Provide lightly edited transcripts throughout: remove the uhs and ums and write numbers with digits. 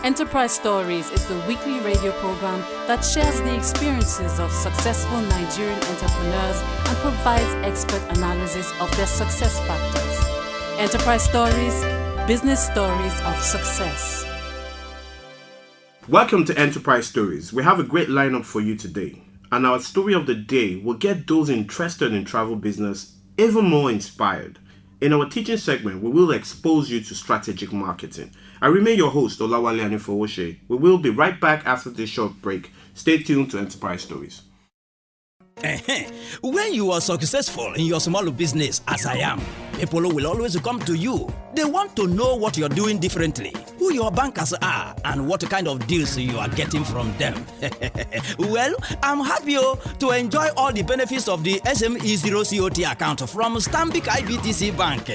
Enterprise Stories is the weekly radio program that shares the experiences of successful Nigerian entrepreneurs and provides expert analysis of their success factors. Enterprise Stories, business stories of success. Welcome to Enterprise Stories. We have a great lineup for you today. And our story of the day will get those interested in travel business even more inspired. In our teaching segment, we will expose you to strategic marketing. I remain your host, Olawale Anifowoshe. We will be right back after this short break. Stay tuned to Enterprise Stories. When you are successful in your small business, as I am, people will always come to you. They want to know what you're doing differently, who your bankers are, and what kind of deals you are getting from them. Well, I'm happy to enjoy all the benefits of the SME Zero COT account from Stanbic IBTC Bank.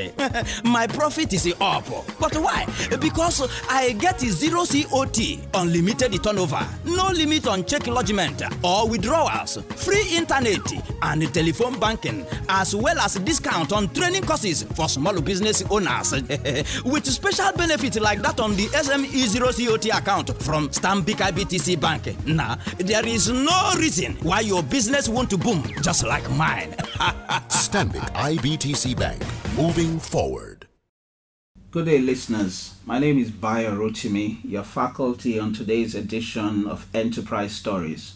My profit is up. But why? Because I get zero COT, unlimited turnover, no limit on check lodgement or withdrawals, free internet and telephone banking, as well as discount on training courses for small business owners. With special benefits like that on the SME Zero COT account from Stanbic IBTC Bank. Now, there is no reason why your business won't boom just like mine. Stanbic IBTC Bank, moving forward. Good day, listeners. My name is Bayo Rotimi, your faculty on today's edition of Enterprise Stories.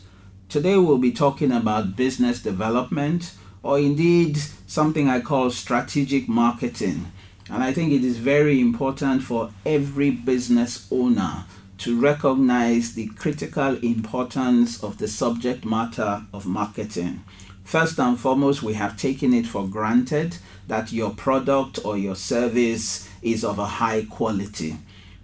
Today we'll be talking about business development, or indeed something I call strategic marketing. And I think it is very important for every business owner to recognize the critical importance of the subject matter of marketing. First and foremost, we have taken it for granted that your product or your service is of a high quality.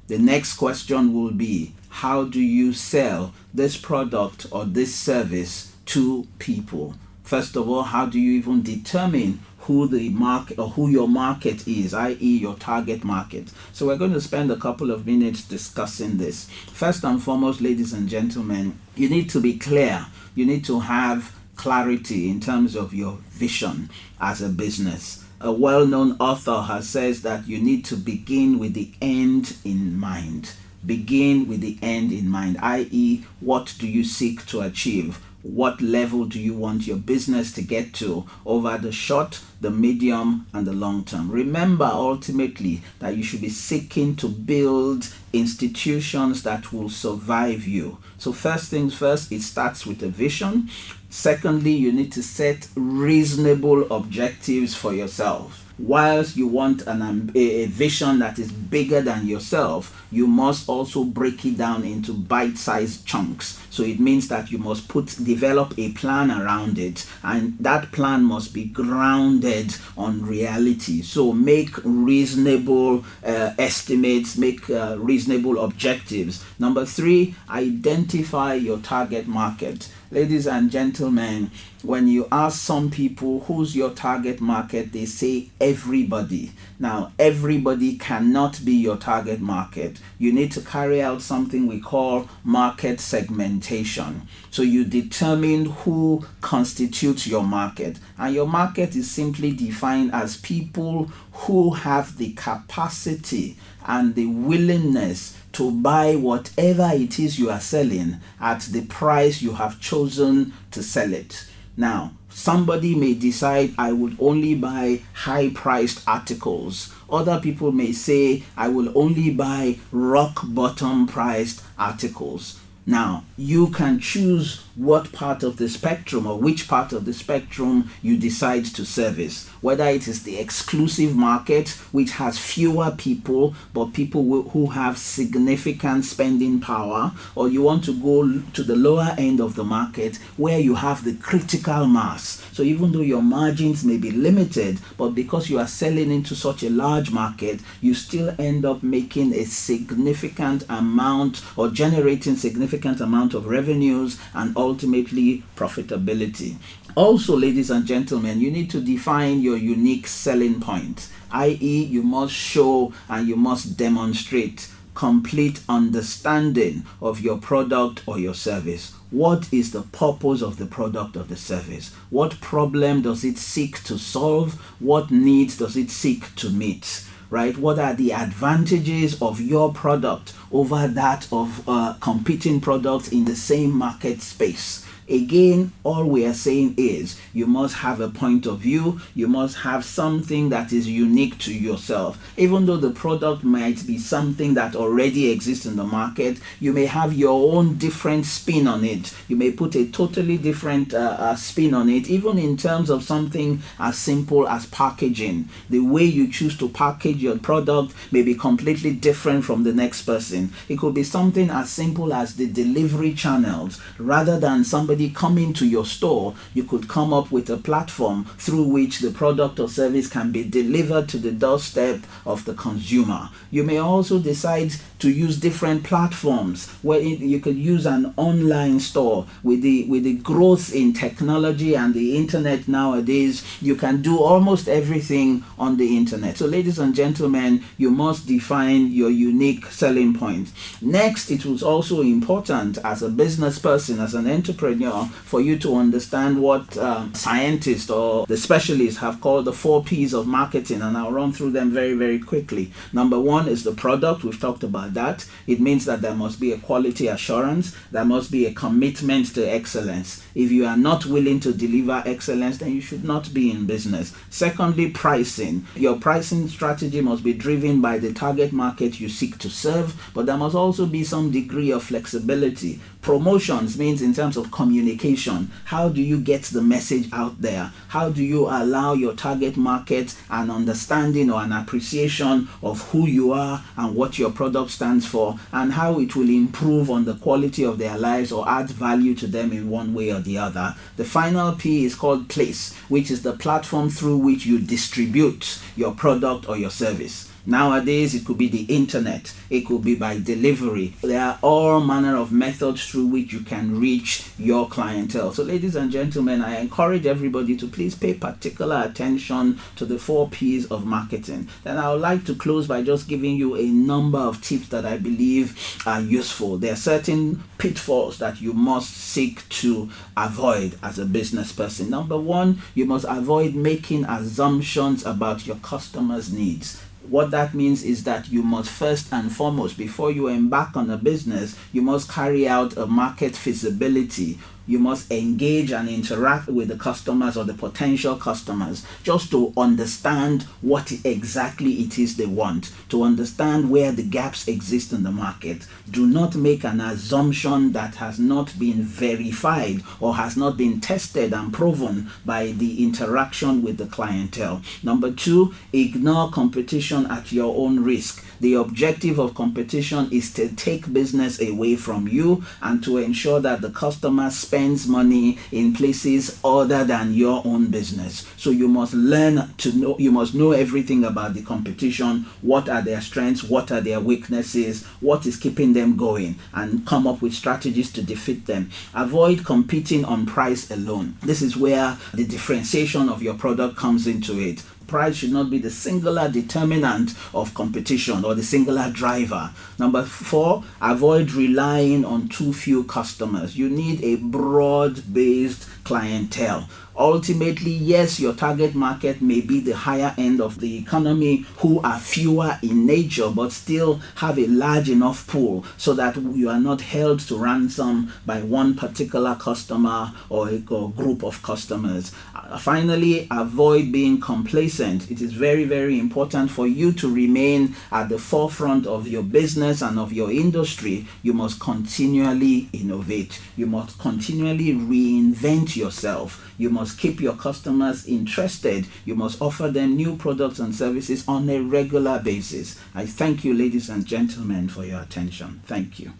The next question will be, how do you sell this product or this service to people? First of all, how do you even determine who the market or who your market is, i.e. your target market? So we're going to spend a couple of minutes discussing this. First and foremost, ladies and gentlemen, you need to be clear. You need to have clarity in terms of your vision as a business. A well-known author has says that you need to begin with the end in mind. Begin with the end in mind, i.e. what do you seek to achieve? What level do you want your business to get to over the short, the medium, and the long term? Remember ultimately that you should be seeking to build institutions that will survive you. So first things first, it starts with a vision. Secondly, you need to set reasonable objectives for yourself. Whilst you want a vision that is bigger than yourself, you must also break it down into bite-sized chunks. So it means that you must develop a plan around it, and that plan must be grounded on reality. So make reasonable estimates, make reasonable objectives. Number 3, identify your target market. Ladies and gentlemen, when you ask some people who's your target market, they say everybody. Now, everybody cannot be your target market. You need to carry out something we call market segmentation. So you determine who constitutes your market. And your market is simply defined as people who have the capacity and the willingness to buy whatever it is you are selling at the price you have chosen to sell it. Now, somebody may decide I would only buy high-priced articles. Other people may say I will only buy rock-bottom priced articles. Now, you can choose what part of the spectrum or which part of the spectrum you decide to service. Whether it is the exclusive market, which has fewer people, but people who have significant spending power, or you want to go to the lower end of the market where you have the critical mass. So even though your margins may be limited, but because you are selling into such a large market, you still end up making a significant amount or generating significant amount of revenues and ultimately profitability. Also, ladies and gentlemen, you need to define your unique selling point, i.e. you must show and you must demonstrate complete understanding of your product or your service. What is the purpose of the product or the service? What problem does it seek to solve? What needs does it seek to meet? right? What are the advantages of your product over that of competing products in the same market space? Again, all we are saying is you must have a point of view. You must have something that is unique to yourself. Even though the product might be something that already exists in the market, you may have your own different spin on it. You may put a totally different spin on it, even in terms of something as simple as packaging. The way you choose to package your product may be completely different from the next person. It could be something as simple as the delivery channels. Rather than somebody coming to your store, you could come up with a platform through which the product or service can be delivered to the doorstep of the consumer. You may also decide to use different platforms where you could use an online store. With the growth in technology and the internet nowadays, you can do almost everything on the internet. So ladies and gentlemen, you must define your unique selling point. Next, it was also important as a business person, as an entrepreneur, for you to understand what scientists or the specialists have called the 4 P's of marketing, and I'll run through them very, very quickly. Number 1 is the product. We've talked about that. It means that there must be a quality assurance. There must be a commitment to excellence. If you are not willing to deliver excellence, then you should not be in business. Secondly, pricing. Your pricing strategy must be driven by the target market you seek to serve, but there must also be some degree of flexibility. Promotions means in terms of communication. How do you get the message out there? How do you allow your target market an understanding or an appreciation of who you are and what your product stands for, and how it will improve on the quality of their lives or add value to them in one way or the other? The final P is called place, which is the platform through which you distribute your product or your service. Nowadays, it could be the internet, it could be by delivery. There are all manner of methods through which you can reach your clientele. So ladies and gentlemen, I encourage everybody to please pay particular attention to the 4 P's of marketing. Then I would like to close by just giving you a number of tips that I believe are useful. There are certain pitfalls that you must seek to avoid as a business person. Number 1, you must avoid making assumptions about your customers' needs. What that means is that you must first and foremost, before you embark on a business, you must carry out a market feasibility. You must engage and interact with the customers or the potential customers just to understand what exactly it is they want, to understand where the gaps exist in the market. Do not make an assumption that has not been verified or has not been tested and proven by the interaction with the clientele. Number 2, ignore competition at your own risk. The objective of competition is to take business away from you and to ensure that the customer spends money in places other than your own business. So you must learn to know, you must know everything about the competition. What are their strengths? What are their weaknesses? What is keeping them going? And come up with strategies to defeat them. Avoid competing on price alone. This is where the differentiation of your product comes into it. Price should not be the singular determinant of competition or the singular driver. Number 4, avoid relying on too few customers. You need a broad-based clientele. Ultimately, yes, your target market may be the higher end of the economy who are fewer in nature but still have a large enough pool so that you are not held to ransom by one particular customer or a group of customers. Finally, avoid being complacent. It is very, very important for you to remain at the forefront of your business and of your industry. You must continually innovate. You must continually reinvent yourself. You must keep your customers interested. You must offer them new products and services on a regular basis. I thank you, ladies and gentlemen, for your attention. Thank you.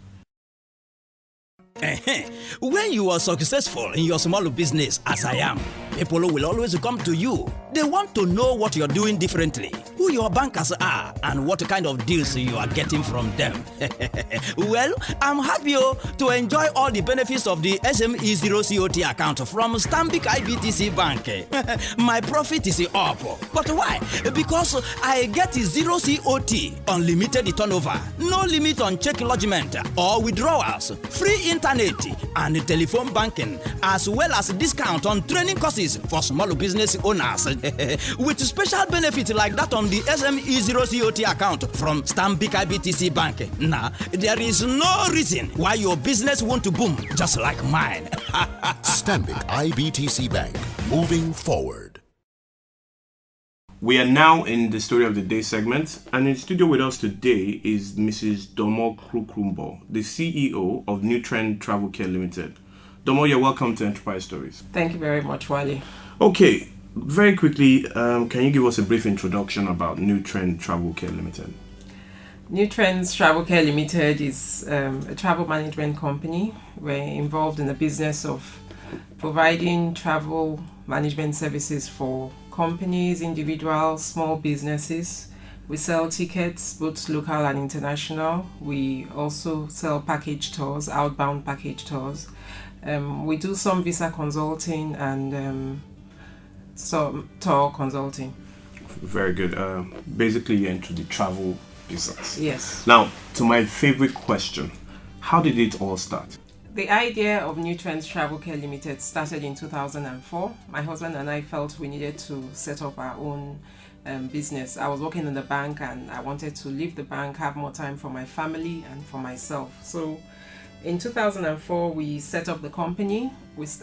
When you are successful in your small business, as I am, people will always come to you. They want to know what you're doing differently, who your bankers are, and what kind of deals you are getting from them. Well, I'm happy to enjoy all the benefits of the SME Zero COT account from Stanbic IBTC Bank. My profit is up. But why? Because I get zero COT, unlimited turnover, no limit on check lodgement or withdrawals, free internet internet, and telephone banking, as well as discount on training courses for small business owners. With special benefits like that on the SME Zero COT account from Stanbic IBTC Bank. Now, there is no reason why your business won't boom just like mine. Stanbic IBTC Bank, moving forward. We are now in the Story of the Day segment, and in studio with us today is Mrs. Domo Krukrubo, the CEO of New Trend Travel Care Limited. Domo, you're welcome to Enterprise Stories. Thank you very much, Wale. Okay, very quickly, can you give us a brief introduction about New Trend Travel Care Limited? New Trends Travel Care Limited is a travel management company. We're involved in the business of providing travel management services for companies, individuals, small businesses. We sell tickets, both local and international. We also sell package tours, outbound package tours. We do some visa consulting and some tour consulting. Very good. Basically, you're into the travel business. Yes. Now, to my favorite question, how did it all start? The idea of New Trends Travel Care Limited started in 2004. My husband and I felt we needed to set up our own business. I was working in the bank and I wanted to leave the bank, have more time for my family and for myself. So in 2004, we set up the company.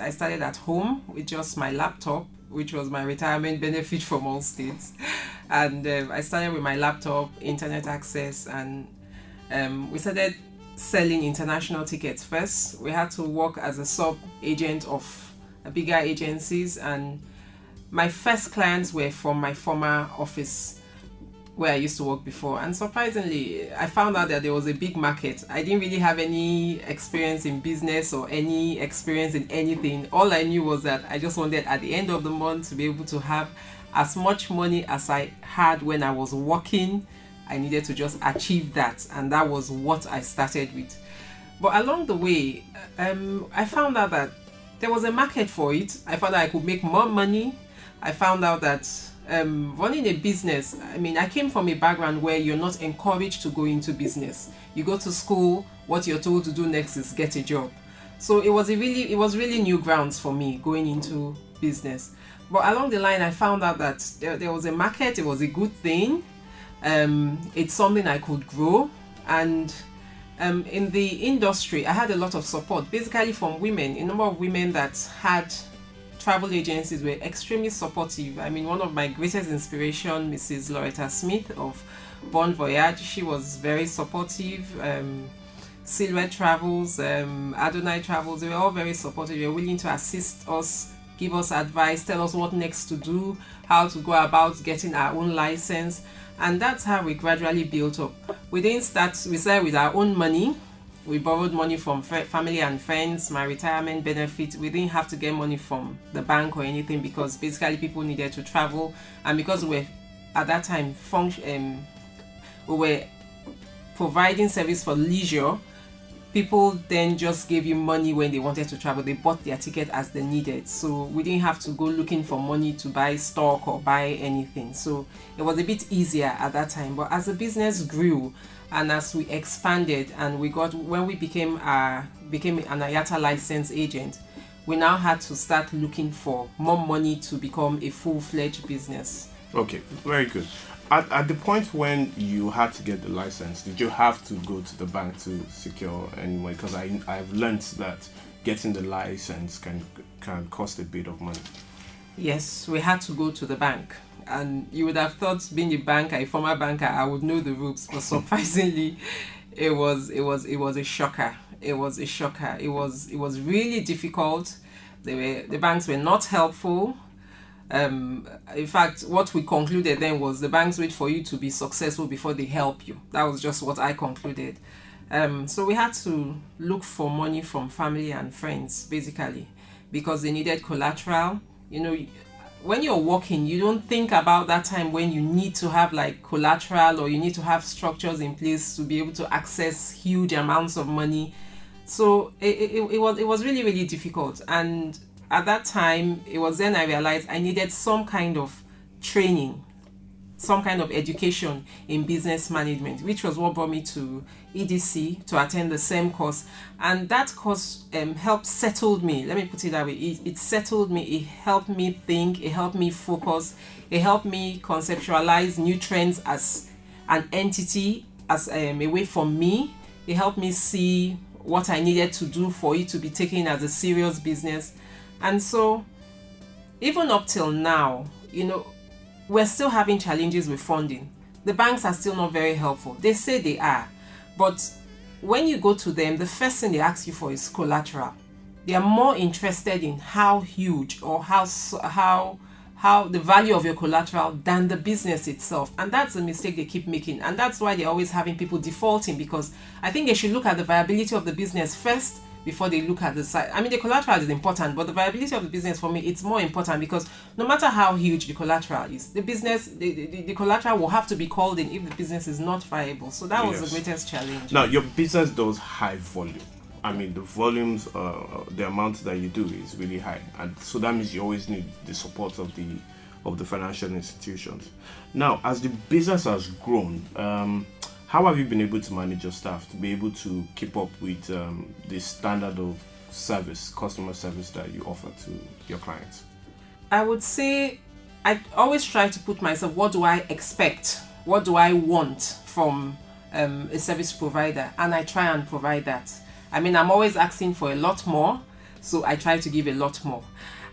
I started at home with just my laptop, which was my retirement benefit from all states. And I started with my laptop, internet access, and we started selling international tickets first. We had to work as a sub-agent of bigger agencies, and my first clients were from my former office where I used to work before. And surprisingly, I found out that there was a big market. I didn't really have any experience in business or any experience in anything. All I knew was that I just wanted at the end of the month to be able to have as much money as I had when I was working. I needed to just achieve that, and that was what I started with. But along the way, I found out that there was a market for it. I found out I could make more money. I found out that running a business, I came from a background where you're not encouraged to go into business. You go to school, what you're told to do next is get a job. So it was really new grounds for me going into business. But along the line, I found out that there was a market. It was a good thing. It's something I could grow, and in the industry I had a lot of support, basically from women. A number of women that had travel agencies were extremely supportive. One of my greatest inspiration, Mrs. Loretta Smith of Bon Voyage, she was very supportive. Silhouette Travels, Adonai Travels, they were all very supportive. They were willing to assist us, give us advice, tell us what next to do, how to go about getting our own license. And that's how we gradually built up. We started with our own money. We borrowed money from family and friends, my retirement benefit. We didn't have to get money from the bank or anything, because basically people needed to travel. And because we were, at that time, we were providing service for leisure, people then just gave you money when they wanted to travel. They bought their ticket as they needed. So we didn't have to go looking for money to buy stock or buy anything. So it was a bit easier at that time. But as the business grew and as we expanded and when we became an IATA licensed agent, we now had to start looking for more money to become a full-fledged business. Okay, very good. At the point when you had to get the license, did you have to go to the bank to secure any money? Because I've learned that getting the license can cost a bit of money. Yes, we had to go to the bank. And you would have thought, being a former banker, I would know the ropes. But surprisingly, it was a shocker. It was a shocker. It was really difficult. The banks were not helpful. In fact, what we concluded then was the banks wait for you to be successful before they help you. That was just what I concluded. So we had to look for money from family and friends, basically, because they needed collateral. When you're working, you don't think about that time when you need to have like collateral, or you need to have structures in place to be able to access huge amounts of money. So it was really, really difficult. And at that time, it was then I realized I needed some kind of training some kind of education in business management, which was what brought me to EDC to attend the same course. And that course helped settled me. Let me put it that way. It settled me. It helped me think. It helped me focus. It helped me conceptualize new trends as an entity, as a way for me. It helped me see what I needed to do for it to be taken as a serious business. And so, even up till now, we're still having challenges with funding. The banks are still not very helpful. They say they are, but when you go to them, the first thing they ask you for is collateral. They are more interested in how huge or how the value of your collateral than the business itself. And that's a mistake they keep making. And that's why they're always having people defaulting, because I think they should look at the viability of the business first before they look at the side. I mean, the collateral is important, but the viability of the business, for me, it's more important, because no matter how huge the collateral is, the business, the collateral will have to be called in if the business is not viable. So that was the greatest challenge. Now, your business does high volume. I mean, the volumes, the amount that you do is really high, and so that means you always need the support of the financial institutions. Now, as the business has grown, how have you been able to manage your staff to be able to keep up with the standard of service, customer service that you offer to your clients? I would say I always try to put myself, what do I expect? What do I want from a service provider? And I try and provide that. I mean, I'm always asking for a lot more, so I try to give a lot more.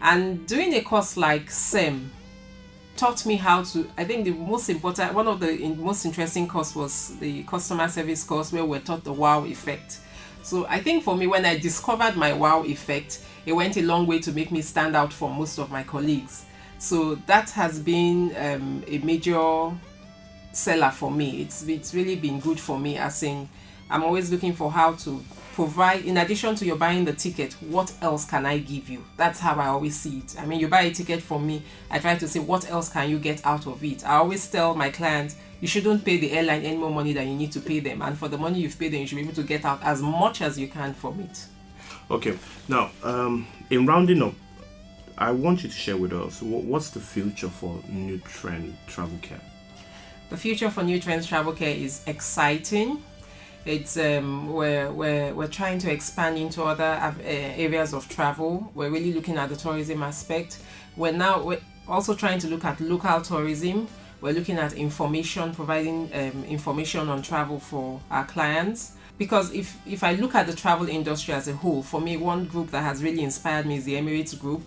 And doing a course like SEM taught me how to, I think one of the most interesting course was the customer service course, where we're taught the wow effect. So I think for me, when I discovered my wow effect, it went a long way to make me stand out from most of my colleagues. So that has been a major seller for me. It's really been good for me, as in I'm always looking for how to provide, in addition to your buying the ticket, what else can I give you? That's how I always see it. I mean, you buy a ticket from me, I try to say, what else can you get out of it? I always tell my clients, you shouldn't pay the airline any more money than you need to pay them. And for the money you've paid them, you should be able to get out as much as you can from it. Okay. Now, in rounding up, I want you to share with us, what's the future for New Trend Travel Care? The future for New Trends Travel Care is exciting. It's we're trying to expand into other areas of travel. We're really looking at the tourism aspect. We're also trying to look at local tourism. We're looking at information, providing information on travel for our clients. Because if I look at the travel industry as a whole, for me, one group that has really inspired me is the Emirates Group.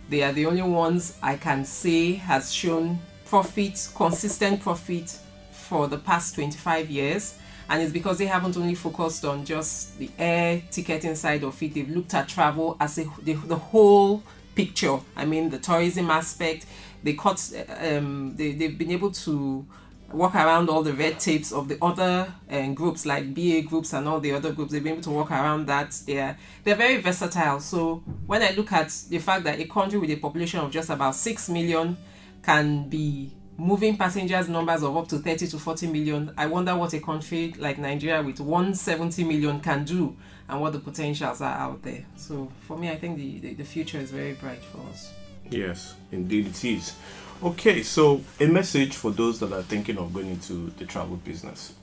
They are the only ones I can say has shown profit, consistent profit for the past 25 years. And it's because they haven't only focused on just the air ticketing side of it. They've looked at travel as the whole picture. I mean, the tourism aspect. They've been able to work around all the red tapes of the other groups, like BA groups and all the other groups. They've been able to work around that. They're very versatile. So when I look at the fact that a country with a population of just about 6 million can be moving passengers numbers of up to 30 to 40 million, I wonder what a country like Nigeria with 170 million can do, and what the potentials are out there. So for me, I think the future is very bright for us. Yes, indeed it is. Okay, so a message for those that are thinking of going into the travel business.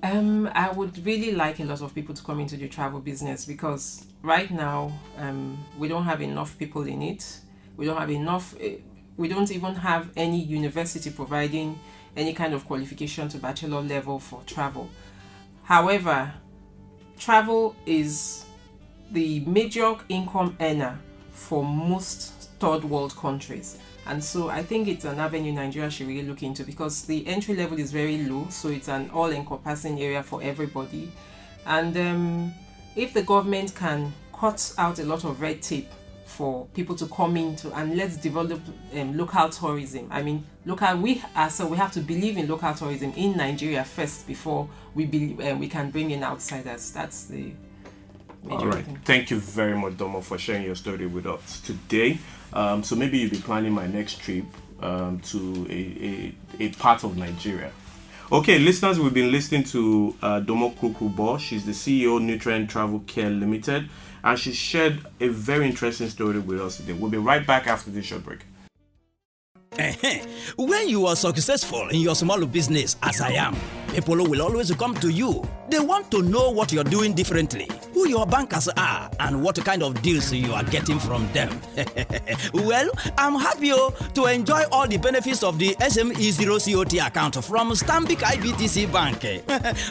I would really like a lot of people to come into the travel business, because right now we don't have enough people in it. We don't even have any university providing any kind of qualification to bachelor level for travel. However, travel is the major income earner for most third world countries. And so I think it's an avenue Nigeria should really look into, because the entry level is very low, so it's an all-encompassing area for everybody. And if the government can cut out a lot of red tape for people to come into, and let's develop local tourism. I mean, we have to believe in local tourism in Nigeria first before we believe we can bring in outsiders. That's the major all right thing. Thank you very much, Domo, for sharing your story with us today. So maybe you'll be planning my next trip to a part of Nigeria. Okay, listeners, we've been listening to Domo Krukrubo. She's the CEO of New Trend Travel Care Limited, and she shared a very interesting story with us today. We'll be right back after this short break. When you are successful in your small business, as I am, people will always come to you. They want to know what you're doing differently, who your bankers are, and what kind of deals you are getting from them. Well, I'm happy to enjoy all the benefits of the SME Zero COT account from Stanbic IBTC Bank.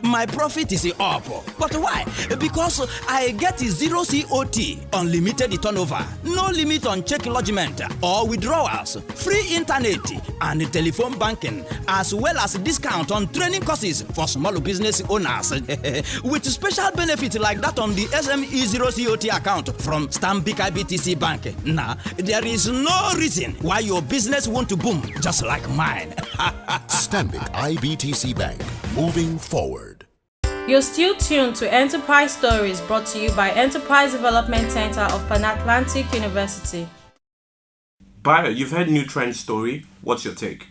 My profit is up. But why? Because I get zero COT, unlimited turnover, no limit on check lodgement or withdrawals, free internet and telephone banking, as well as discount on training courses for small business owners. With special benefits like that on the SME Zero COT account from Stanbic IBTC Bank. Now, there is no reason why your business won't boom just like mine. Stanbic IBTC Bank, moving forward. You're still tuned to Enterprise Stories, brought to you by Enterprise Development Center of Pan Atlantic University. Bayo, you've heard New Trend's story. What's your take?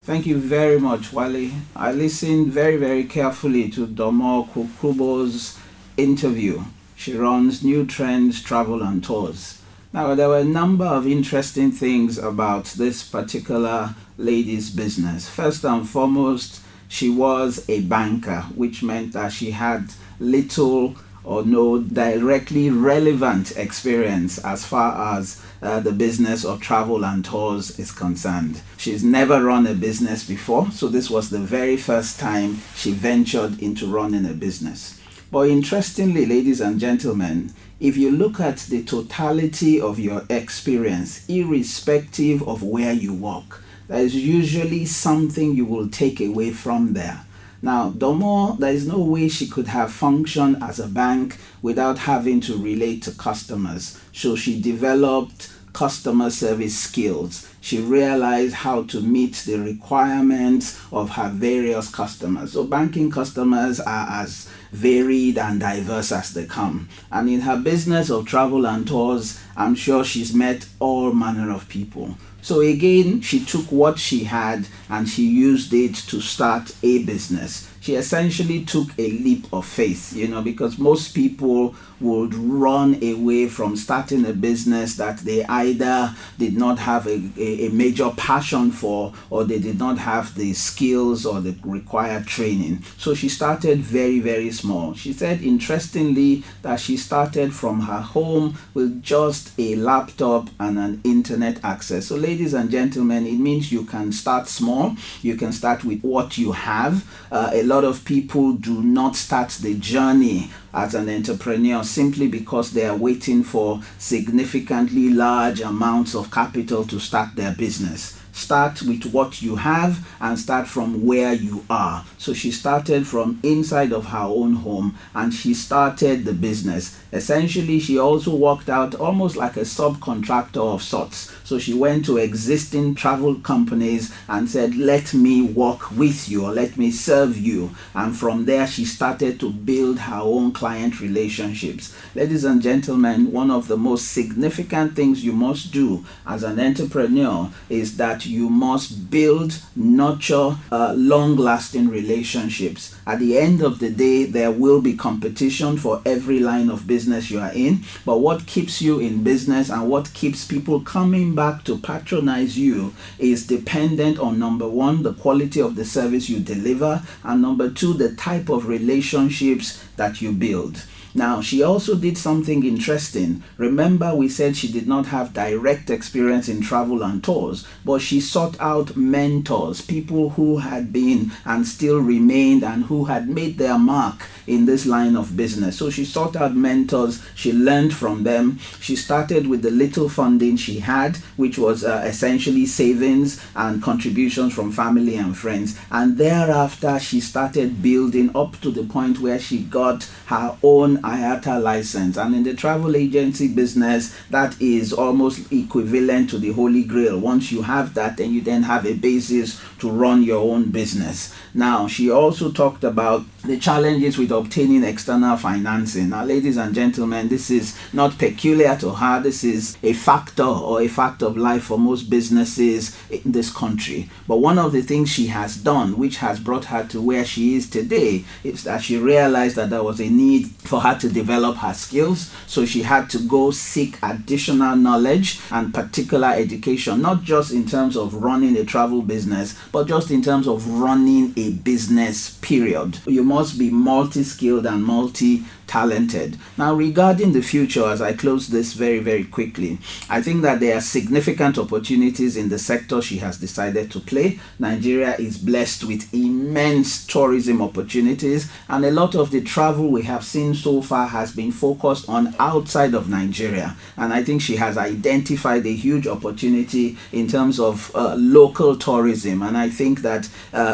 Thank you very much, Wale. I listened very, very carefully to Domo Krukrubo's interview. She runs New Trends Travel and Tours. Now, there were a number of interesting things about this particular lady's business. First and foremost, she was a banker, which meant that she had little or no directly relevant experience as far as the business of travel and tours is concerned. She's never run a business before, so this was the very first time she ventured into running a business. But interestingly, ladies and gentlemen, if you look at the totality of your experience, irrespective of where you work, there is usually something you will take away from there. Now, Domo, there is no way she could have functioned as a bank without having to relate to customers. So she developed customer service skills. She realized how to meet the requirements of her various customers. So banking customers are as varied and diverse as they come. And in her business of travel and tours, I'm sure she's met all manner of people. So again, she took what she had and she used it to start a business. She essentially took a leap of faith, because most people would run away from starting a business that they either did not have a major passion for, or they did not have the skills or the required training. So she started very, very small. She said, interestingly, that she started from her home with just a laptop and an internet access. So ladies and gentlemen, it means you can start small. You can start with what you have. A lot of people do not start the journey as an entrepreneur simply because they are waiting for significantly large amounts of capital to start their business. Start with what you have and start from where you are. So she started from inside of her own home and she started the business. Essentially, she also worked out almost like a subcontractor of sorts. So she went to existing travel companies and said, let me work with you, or let me serve you. And from there, she started to build her own client relationships. Ladies and gentlemen, one of the most significant things you must do as an entrepreneur is that you must build, nurture long-lasting relationships. At the end of the day, there will be competition for every line of business you are in. But what keeps you in business and what keeps people coming back to patronize you is dependent on, number one, the quality of the service you deliver, and number two, the type of relationships that you build. Now, she also did something interesting. Remember, we said she did not have direct experience in travel and tours, but she sought out mentors, people who had been and still remained and who had made their mark in this line of business. So she sought out mentors, she learned from them. She started with the little funding she had, which was essentially savings and contributions from family and friends. And thereafter, she started building up to the point where she got her own IATA license. And in the travel agency business, that is almost equivalent to the Holy Grail. Once you have that, then you then have a basis to run your own business. Now, she also talked about the challenges with obtaining external financing. Now, ladies and gentlemen, this is not peculiar to her. This is a factor or a fact of life for most businesses in this country. But one of the things she has done, which has brought her to where she is today, is that she realized that there was a need for her to develop her skills. So she had to go seek additional knowledge and particular education, not just in terms of running a travel business, but just in terms of running a business, period. You must be multi-skilled and multi-talented. Now, regarding the future, as I close this very, very quickly, I think that there are significant opportunities in the sector she has decided to play. Nigeria is blessed with immense tourism opportunities, and a lot of the travel we have seen so far has been focused on outside of Nigeria. And I think she has identified a huge opportunity in terms of local tourism, and I think that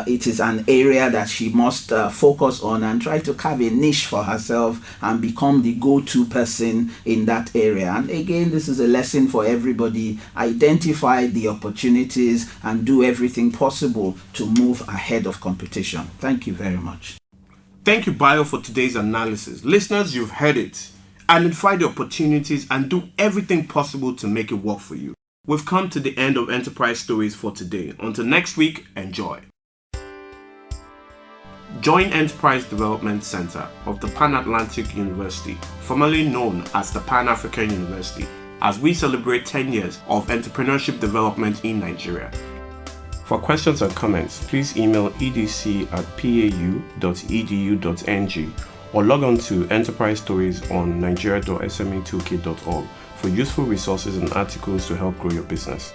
it is an area that she must focus on and try to carve a niche for herself and become the go-to person in that area. And again, this is a lesson for everybody. Identify the opportunities and do everything possible to move ahead of competition. Thank you very much. Thank you, Bayo, for today's analysis. Listeners, you've heard it. Identify the opportunities and do everything possible to make it work for you. We've come to the end of Enterprise Stories for today. Until next week, enjoy. Join Enterprise Development Center of the Pan-Atlantic University, formerly known as the Pan-African University, as we celebrate 10 years of entrepreneurship development in Nigeria. For questions or comments, please email edc@pau.edu.ng or log on to Enterprise Stories on nigeria.sme2k.org for useful resources and articles to help grow your business.